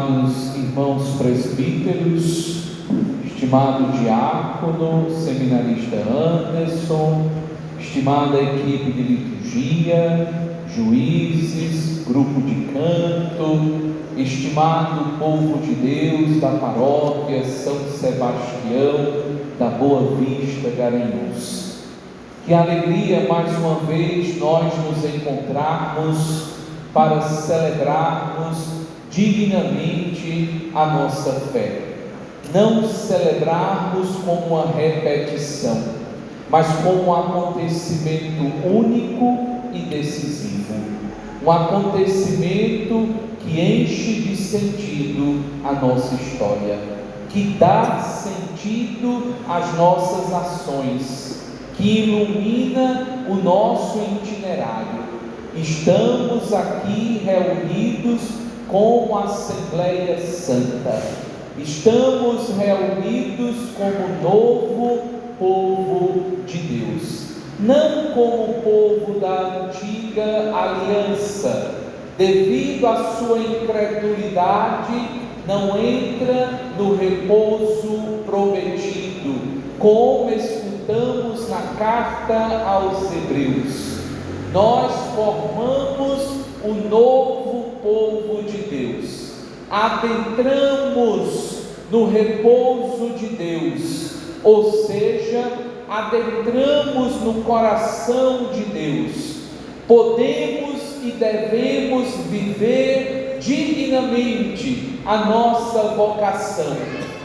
estimados irmãos presbíteros, estimado diácono, seminarista Anderson, estimada equipe de liturgia, juízes, grupo de canto, estimado povo de Deus da paróquia São Sebastião da Boa Vista, Garanhuns. Que alegria mais uma vez nós nos encontrarmos para celebrarmos dignamente a nossa fé. Não celebrarmos como uma repetição, mas como um acontecimento único e decisivo. Um acontecimento que enche de sentido a nossa história, que dá sentido às nossas ações, que ilumina o nosso itinerário. Estamos aqui reunidos como Assembleia Santa. Estamos reunidos como novo povo de Deus. Não como o povo da antiga aliança. Devido à sua incredulidade, não entra no repouso prometido, como escutamos na carta aos Hebreus. Nós formamos o novo povo de Deus, adentramos no repouso de Deus, ou seja, adentramos no coração de Deus. Podemos e devemos viver dignamente a nossa vocação,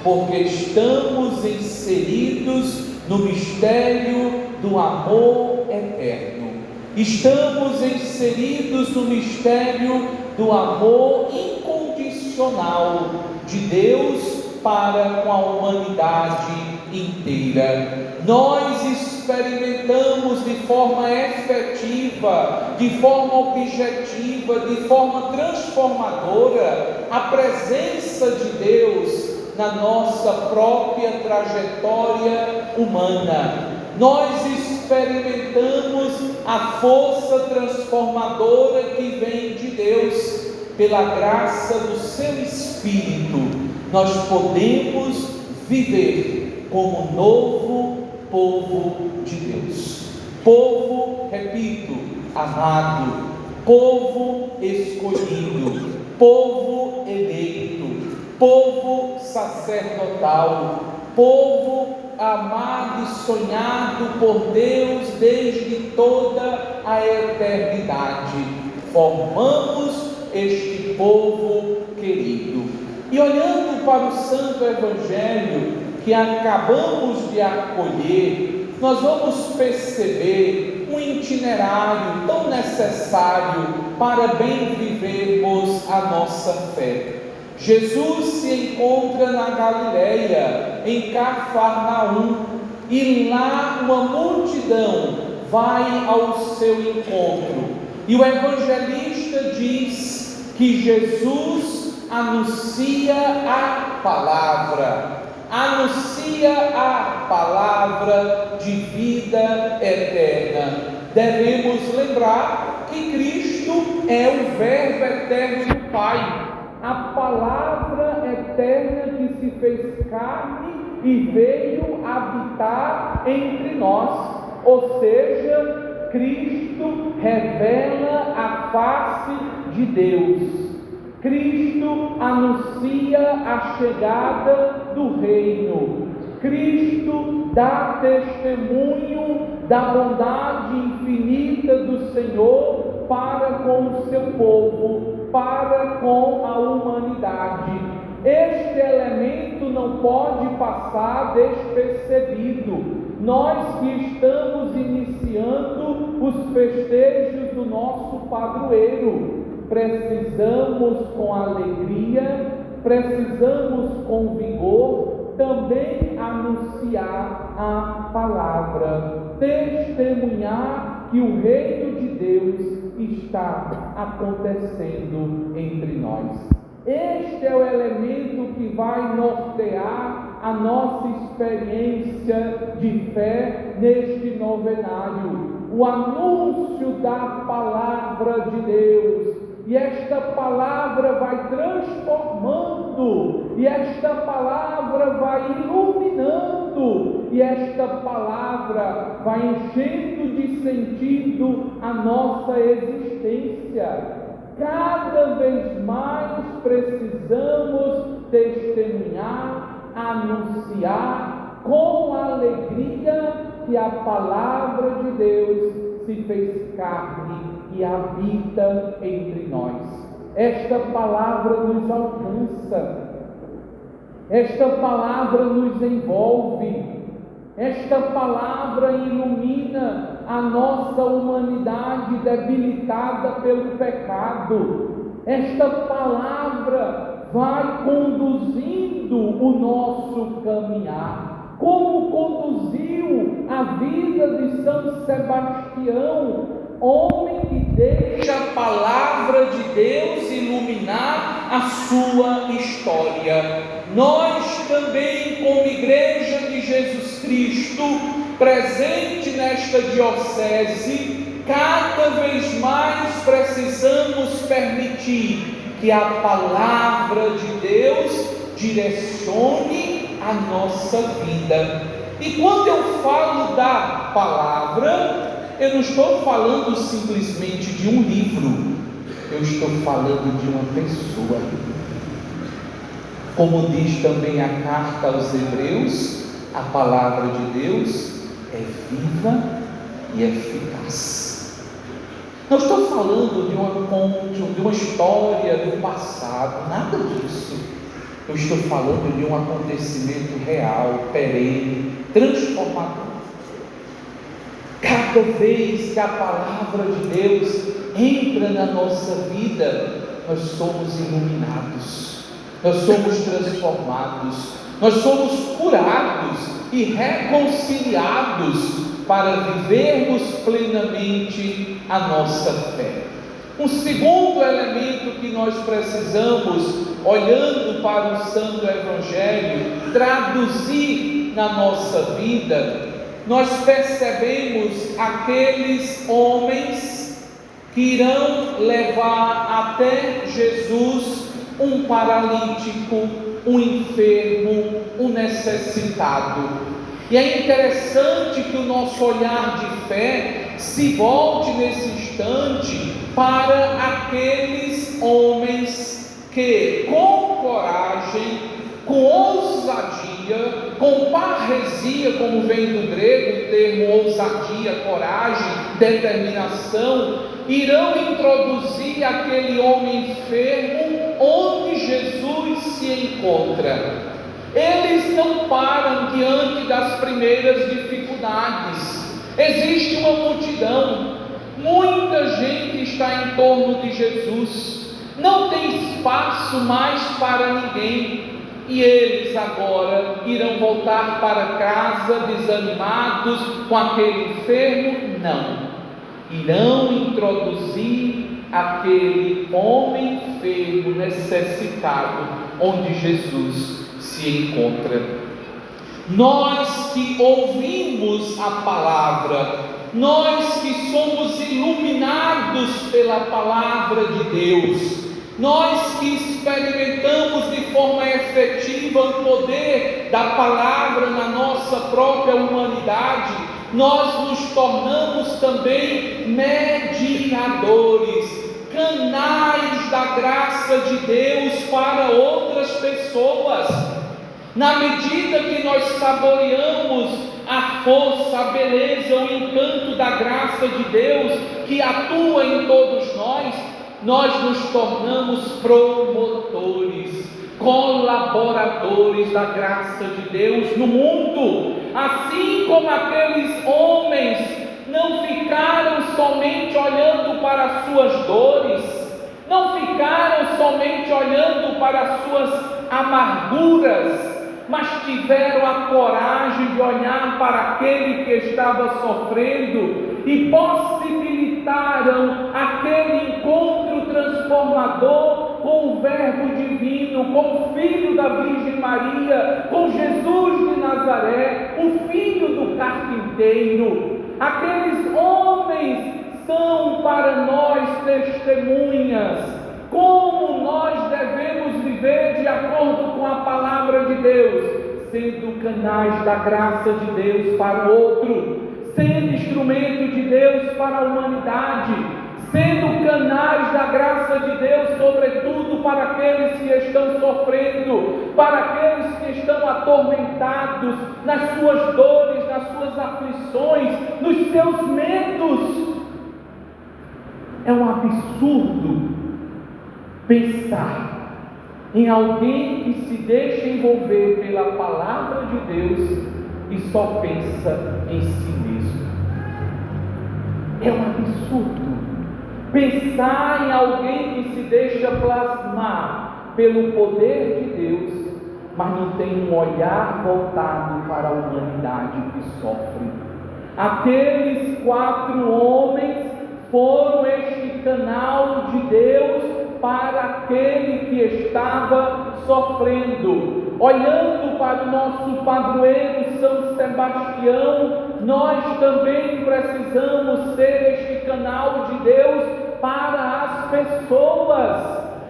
porque estamos inseridos no mistério do amor eterno. Estamos inseridos no mistério do amor incondicional de Deus para com a humanidade inteira. Nós experimentamos de forma efetiva, de forma objetiva, de forma transformadora a presença de Deus na nossa própria trajetória humana. Nós experimentamos a força transformadora que vem de Deus, pela graça do seu Espírito. Nós podemos viver como novo povo de Deus. Povo, repito, amado, povo escolhido, povo eleito, povo sacerdotal, povo amado e sonhado por Deus desde toda a eternidade. Formamos este povo querido. E olhando para o Santo Evangelho que acabamos de acolher, nós vamos perceber um itinerário tão necessário para bem vivermos a nossa fé. Jesus se encontra na Galileia, em Cafarnaum, e lá uma multidão vai ao seu encontro. E o evangelista diz que Jesus anuncia a palavra de vida eterna. Devemos lembrar que Cristo é o Verbo eterno do Pai, a palavra eterna que se fez carne e veio habitar entre nós. Ou seja, Cristo revela a face de Deus. Cristo anuncia a chegada do reino. Cristo dá testemunho da bondade infinita do Senhor para com o seu povo, para com a humanidade. Este elemento não pode passar despercebido. Nós que estamos iniciando os festejos do nosso padroeiro, precisamos com alegria, precisamos com vigor também anunciar a palavra, testemunhar que o reino de Deus está acontecendo entre nós. Este é o elemento que vai nortear a nossa experiência de fé neste novenário. O anúncio da palavra de Deus, e esta palavra vai transformando, e esta palavra vai iluminando, e esta palavra vai enchendo de sentido a nossa existência. Cada vez mais precisamos testemunhar, anunciar com alegria que a palavra de Deus se fez carne e habita entre nós. Esta palavra nos alcança, esta palavra nos envolve, esta palavra ilumina a nossa humanidade debilitada pelo pecado. Esta palavra vai conduzindo o nosso caminhar, como conduziu a vida de São Sebastião, homem que deixa a palavra de Deus iluminar a sua história. Nós também, como Igreja de Jesus Cristo, presente nesta diocese, cada vez mais precisamos permitir que a palavra de Deus direcione a nossa vida. E quando eu falo da palavra, eu não estou falando simplesmente de um livro, eu estou falando de uma pessoa. Como diz também a carta aos Hebreus, a palavra de Deus é viva e eficaz. Não estou falando de uma história do passado, nada disso. Eu estou falando de um acontecimento real, perene, transformador. Cada vez que a palavra de Deus entra na nossa vida, nós somos iluminados, nós somos transformados, nós somos curados e reconciliados para vivermos plenamente a nossa fé. Um segundo elemento que nós precisamos, olhando para o Santo Evangelho, traduzir na nossa vida, nós percebemos aqueles homens que irão levar até Jesus um paralítico, um enfermo, um necessitado. E é interessante que o nosso olhar de fé se volte nesse instante para aqueles homens que, com coragem, com ousadia, com parresia, como vem do grego o termo ousadia, coragem, determinação, irão introduzir aquele homem enfermo onde Jesus se encontra. Eles não param diante das primeiras dificuldades. Existe uma multidão, muita gente está em torno de Jesus, não tem espaço mais para ninguém, e eles agora irão voltar para casa desanimados com aquele enfermo? Não, irão introduzir aquele homem enfermo, necessitado, onde Jesus se encontra. Nós que ouvimos a palavra, nós que somos iluminados pela palavra de Deus, nós que experimentamos de forma efetiva o poder da palavra na nossa própria humanidade, nós nos tornamos também mediadores, canais da graça de Deus para outras pessoas. Na medida que nós saboreamos a força, a beleza, o encanto da graça de Deus que atua em todos nós nos tornamos promotores, colaboradores da graça de Deus no mundo. Assim como aqueles homens não ficaram somente olhando para as suas dores, não ficaram somente olhando para as suas amarguras, mas tiveram a coragem de olhar para aquele que estava sofrendo e possibilitaram aquele encontro transformador com o Verbo Divino, com o Filho da Virgem Maria, com Jesus de Nazaré, o Filho do carpinteiro. Aqueles homens são para nós testemunhas como nós devemos viver de acordo com a palavra de Deus, sendo canais da graça de Deus para o outro, sendo instrumento de Deus para a humanidade, sendo canais da graça de Deus, sobretudo para aqueles que estão sofrendo, para aqueles que estão atormentados nas suas dores, nas suas aflições, nos seus medos. É um absurdo pensar em alguém que se deixa envolver pela palavra de Deus e só pensa em si mesmo. É um absurdo pensar em alguém que se deixa plasmar pelo poder de Deus, mas não tem um olhar voltado para a humanidade que sofre. Aqueles 4 homens foram este canal de Deus para aquele que estava sofrendo. Olhando para o nosso padroeiro São Sebastião, nós também precisamos ser este canal de Deus para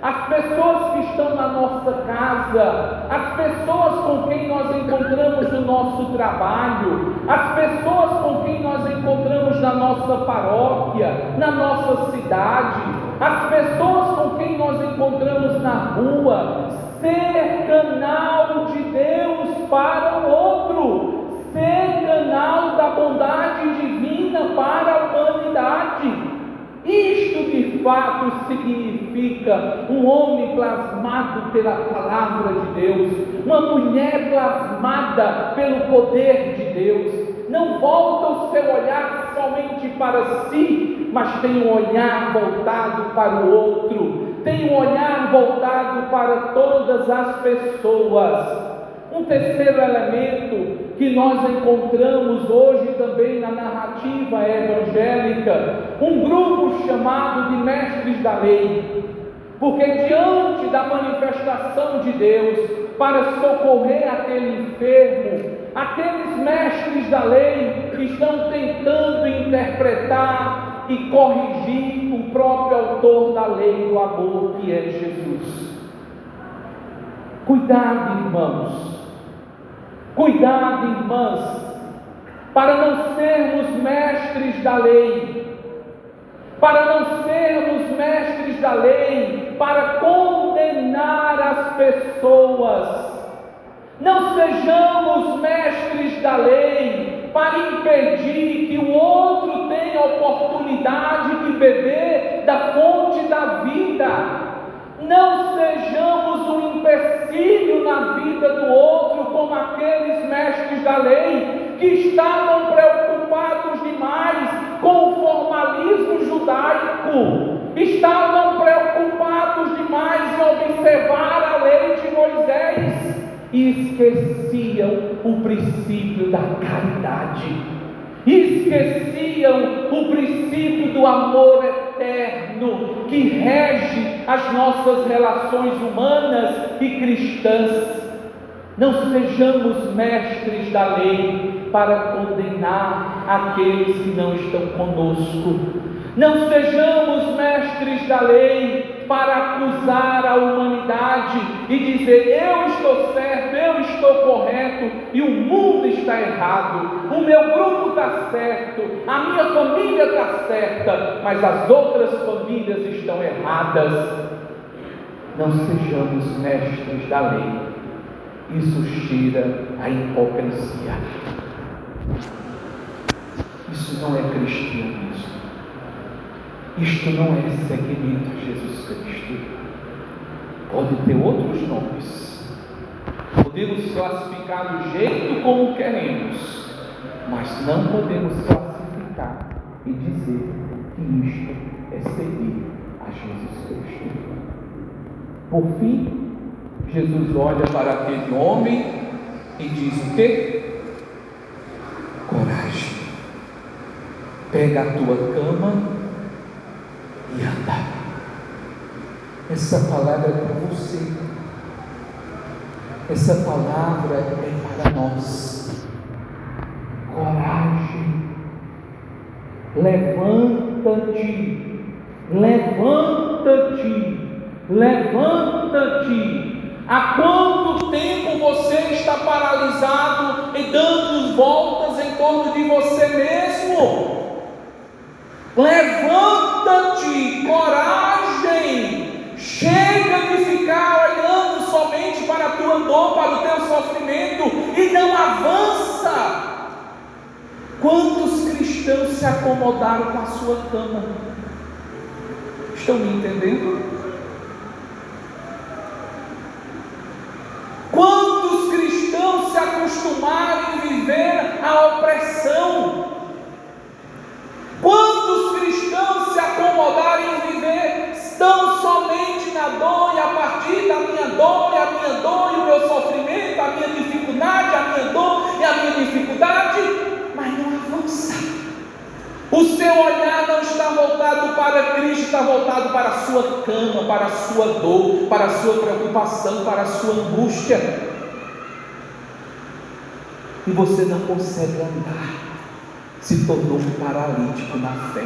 as pessoas que estão na nossa casa, as pessoas com quem nós encontramos no nosso trabalho, as pessoas com quem nós encontramos na nossa paróquia, na nossa cidade, as pessoas com quem nós encontramos na rua. Ser canal de Deus para o outro, ser canal da bondade divina para a humanidade. Isto de fato significa um homem plasmado pela palavra de Deus, uma mulher plasmada pelo poder de Deus. Não volta o seu olhar somente para si, mas tem um olhar voltado para o outro, tem um olhar voltado para todas as pessoas. Um terceiro elemento que nós encontramos hoje também na narrativa evangélica, um grupo chamado de mestres da lei, porque diante da manifestação de Deus para socorrer aquele enfermo, aqueles mestres da lei estão tentando interpretar e corrigir o próprio autor da lei do amor, que é Jesus. Cuidado, irmãos, cuidado, irmãs, para não sermos mestres da lei, para não sermos mestres da lei, para condenar as pessoas. Não sejamos mestres da lei para impedir que o outro tenha oportunidade de beber da fonte da vida. Não sejamos um empecilho na vida do outro, como aqueles mestres da lei que estavam preocupados demais com o formalismo judaico, estavam preocupados demais em observar a lei de Moisés e esqueciam o princípio da caridade, esqueciam o princípio do amor eterno que rege as nossas relações humanas e cristãs. Não sejamos mestres da lei para condenar aqueles que não estão conosco. Não sejamos mestres da lei para acusar a humanidade e dizer: eu estou certo, eu estou correto e o mundo está errado, o meu grupo está certo, a minha família está certa, mas as outras famílias estão erradas. Não sejamos mestres da lei. Isso cheira a hipocrisia. Isso não é cristianismo. Isto não é seguimento a Jesus Cristo. Pode ter outros nomes, podemos classificar do jeito como queremos, mas não podemos classificar e dizer que isto é seguir a Jesus Cristo. Por fim, Jesus olha para aquele homem e diz o quê? Coragem, pega a tua cama e anda. Essa palavra é para você, essa palavra é para nós. Coragem, levanta-te, levanta-te, levanta-te. Há quanto tempo você está paralisado e dando voltas em torno de você mesmo? Levanta-te, coragem. Chega de ficar olhando somente para a tua dor, para o teu sofrimento e não avança. Quantos cristãos se acomodaram com a sua cama? Estão me entendendo? Quantos cristãos se acostumaram em viver a opressão? Quantos cristãos se acomodaram em viver tão somente na dor, e a partir da minha dor, e a minha dor, e o meu sofrimento, a minha dificuldade, a minha dor e a minha dificuldade, mas não avança. O seu olhar não está voltado para Cristo, está voltado para a sua cama, para a sua dor, para a sua preocupação, para a sua angústia. E você não consegue andar, se tornou um paralítico na fé.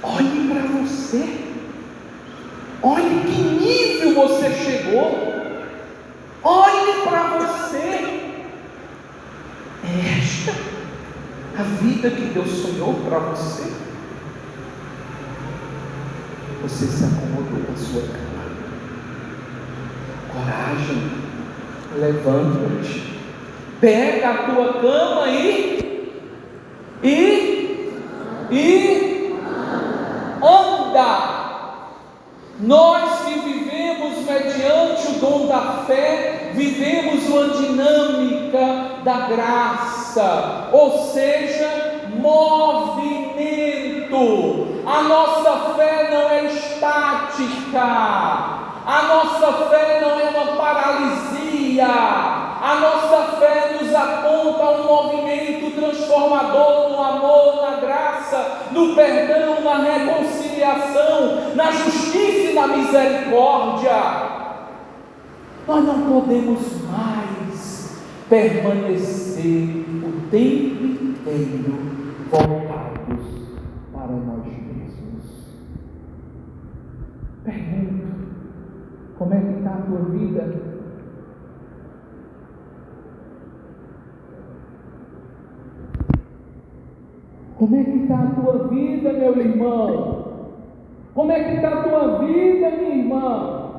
Olhe para você, olhe que nível você chegou, olhe para você. É esta a vida que Deus sonhou para você? Você se acomodou na sua cama. Coragem, levanta-te, pega a tua cama e anda. Nós que vivemos mediante o dom da fé, vivemos uma dinâmica da graça, ou seja, movimento. A nossa fé não é estática, a nossa fé não é uma paralisia, a nossa fé nos aponta a um movimento transformador no amor, na graça, no perdão, na reconciliação, na justiça e na misericórdia. Nós não podemos mais permanecer o tempo inteiro voltados para nós mesmos. Pergunto: como é que está a tua vida? Como é que está a tua vida, meu irmão? Como é que está a tua vida, minha irmã?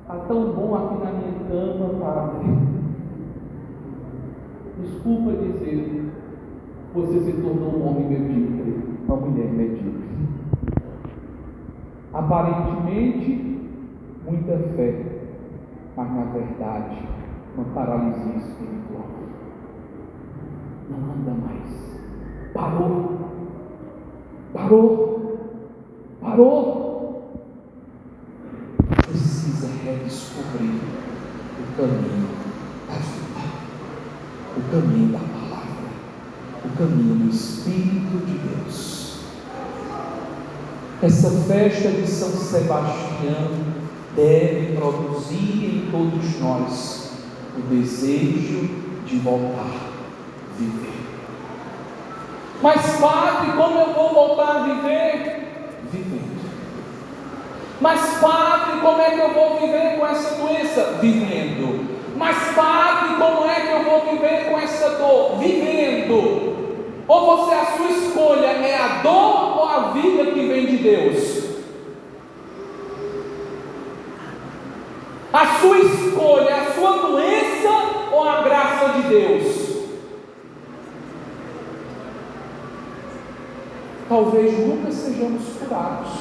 Está tão bom aqui na minha cama, Padre. Desculpa dizer, você se tornou um homem medíocre, uma mulher medíocre. Aparentemente, muita fé, mas na verdade, uma paralisia espiritual. Não anda mais. Parou. Precisa redescobrir o caminho da vida, o caminho da palavra, o caminho do Espírito de Deus. Essa festa de São Sebastião deve produzir em todos nós o desejo de voltar a viver. Mas, Padre, como eu vou voltar a viver? Vivendo. Mas, Padre, como é que eu vou viver com essa doença? Vivendo. Mas, Padre, como é que eu vou viver com essa dor? Vivendo. Ou você, a sua escolha é a dor ou a vida que vem de Deus? A sua escolha é a sua doença ou a graça de Deus? Talvez nunca sejamos curados,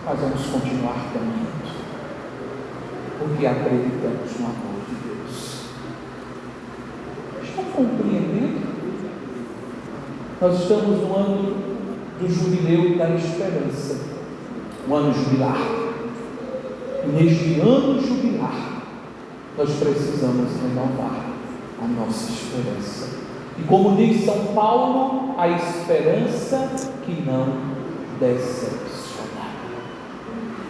mas vamos continuar caminhando, porque acreditamos no amor de Deus. Estão compreendendo? Nós estamos no ano do jubileu da esperança, um ano jubilar. E neste ano jubilar, nós precisamos renovar a nossa esperança. E como diz São Paulo, a esperança que não decepciona.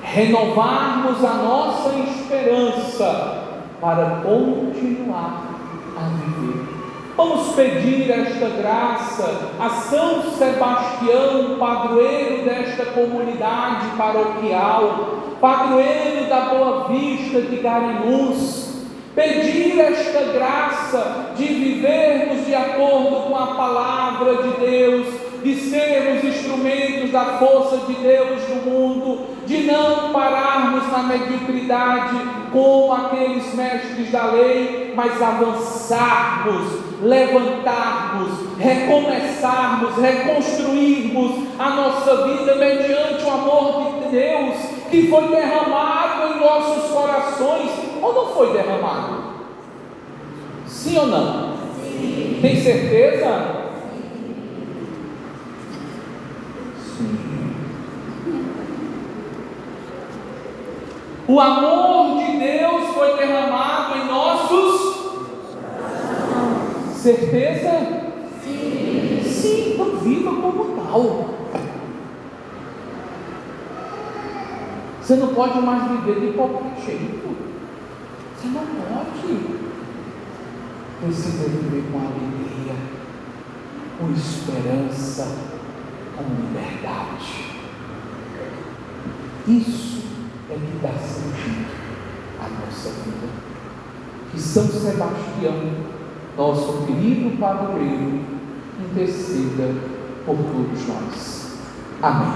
Renovarmos a nossa esperança para continuar a viver Vamos pedir esta graça a São Sebastião, padroeiro desta comunidade paroquial, padroeiro da Boa Vista de Garanhuns. Pedir esta graça de vivermos de acordo com a palavra de Deus, de sermos instrumentos da força de Deus no mundo, de não pararmos na mediocridade como aqueles mestres da lei, mas avançarmos, levantarmos, recomeçarmos, reconstruirmos a nossa vida mediante o amor de Deus que foi derramado em nossos corações. Ou não foi derramado? Sim ou não? Sim. Tem certeza? O amor de Deus foi derramado em nossos. Certeza? Sim. Sim, então viva como tal. Você não pode mais viver de qualquer jeito. Você não pode. Precisa viver com alegria, com esperança, com liberdade. Isso é que dá sentido à nossa vida. Que São Sebastião, nosso querido padroeiro, interceda por todos nós. Amém.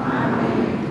Amém.